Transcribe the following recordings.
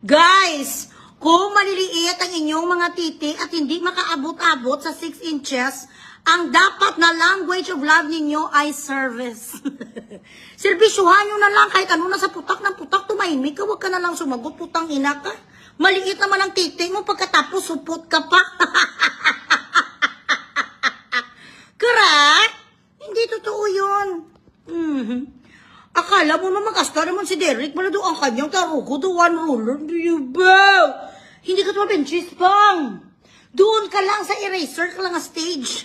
Guys, kung maliliit ang inyong mga titi at hindi makaabot-abot sa 6 inches, ang dapat na language of love ninyo ay service. Serbisyuhan nyo na lang kahit ano na sa putak ng putak, tumahimik ka, huwag ka na lang sumagot, putang ina ka. Maliit naman ang titi mo, pagkatapos supot ka pa. Correct? Hindi totoo yun. Akala mo na mag-asta naman si Derek, wala doon ang kanyang tarugo, the one ruler, do you bow? Hindi ka tumabenchis pang. Doon ka lang sa eraser, ka lang ang stage.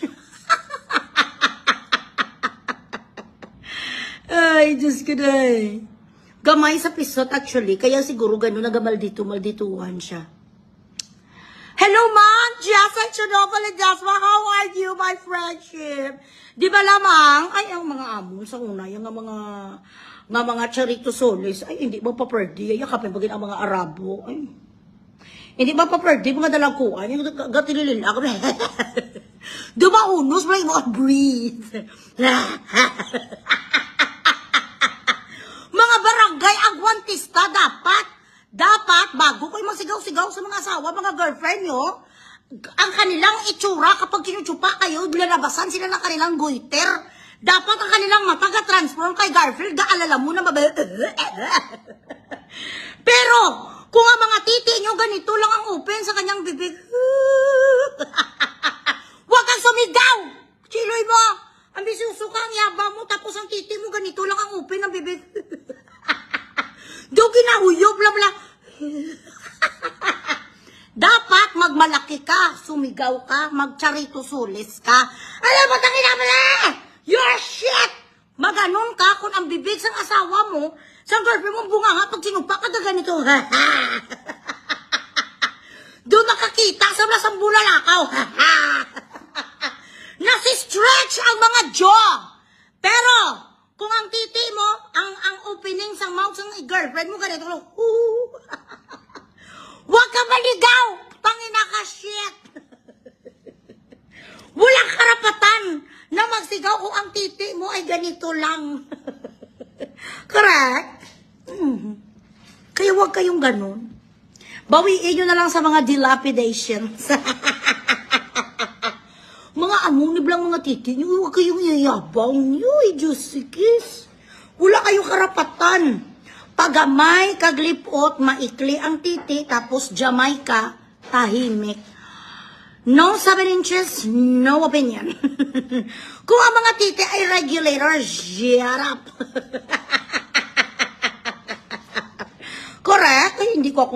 Ay, Diyos ko na eh. Gamay sa pisot actually, kaya siguro gano'n maldituhan siya. Hello, Ma'am! Jessa Chernobyl and Jasma, how are you, my friendship? Di ba lamang, ay, ang mga amon sa una, yung mga charito soles, ay, hindi ba pa-perdi, ay, yakapin bagay ang mga Arabo, ay. Hindi ba pa-perdi, mga dalangkuan, yung gatililila, kami, dumaunos, may mga breathe. Mga barangay, agwantista, dapat, bago kayo magsigaw-sigaw sa mga asawa, mga girlfriend nyo, ang kanilang itsura, kapag kinutsupa kayo, lalabasan sila ng kanilang goiter. Dapat ang kanilang mata ga-transform kay Garfield, gaalala mo na mabay. Pero, kung ang mga titi nyo, ganito lang ang open sa kanyang bibig. Huwag kang sumigaw! Chiloy mo! Ang bisuso ka, ang yabang mo, tapos ang titi mo, ganito lang ang open ng bibig. Doon ginahuyog, bla bla. Dapat magmalaki ka, sumigaw ka, magcharito sulis ka. Alam mo, tangina mo na! You're shit! Maganon ka kung ang bibig sa asawa mo, sa girlfriend mong bunga nga, pag sinupa ka na ganito. Doon nakakita sa lasang bulalakaw. Nasi-stretch ang mga jaw. Pero, kung ang titi mo, ang opening sa mouth ng girlfriend mo, ganito, huwag ka maligaw! Tangina ka, shit! Walang karapatan na magsigaw kung ang titi mo ay ganito lang. Correct? Kaya huwag kayong ganun. Bawiin nyo na lang sa mga dilapidations. Mga amunib lang mga titi nyo, huwag kayong yayabang nyo, Diyos sikis. Wala kayong karapatan. Pagamay, kaglipot, maikli ang titi, tapos jamay ka, tahimik. No 7 inches, no opinion. Kung ang mga titi ay regulator, shut up. Correct? Ay, hindi ko ako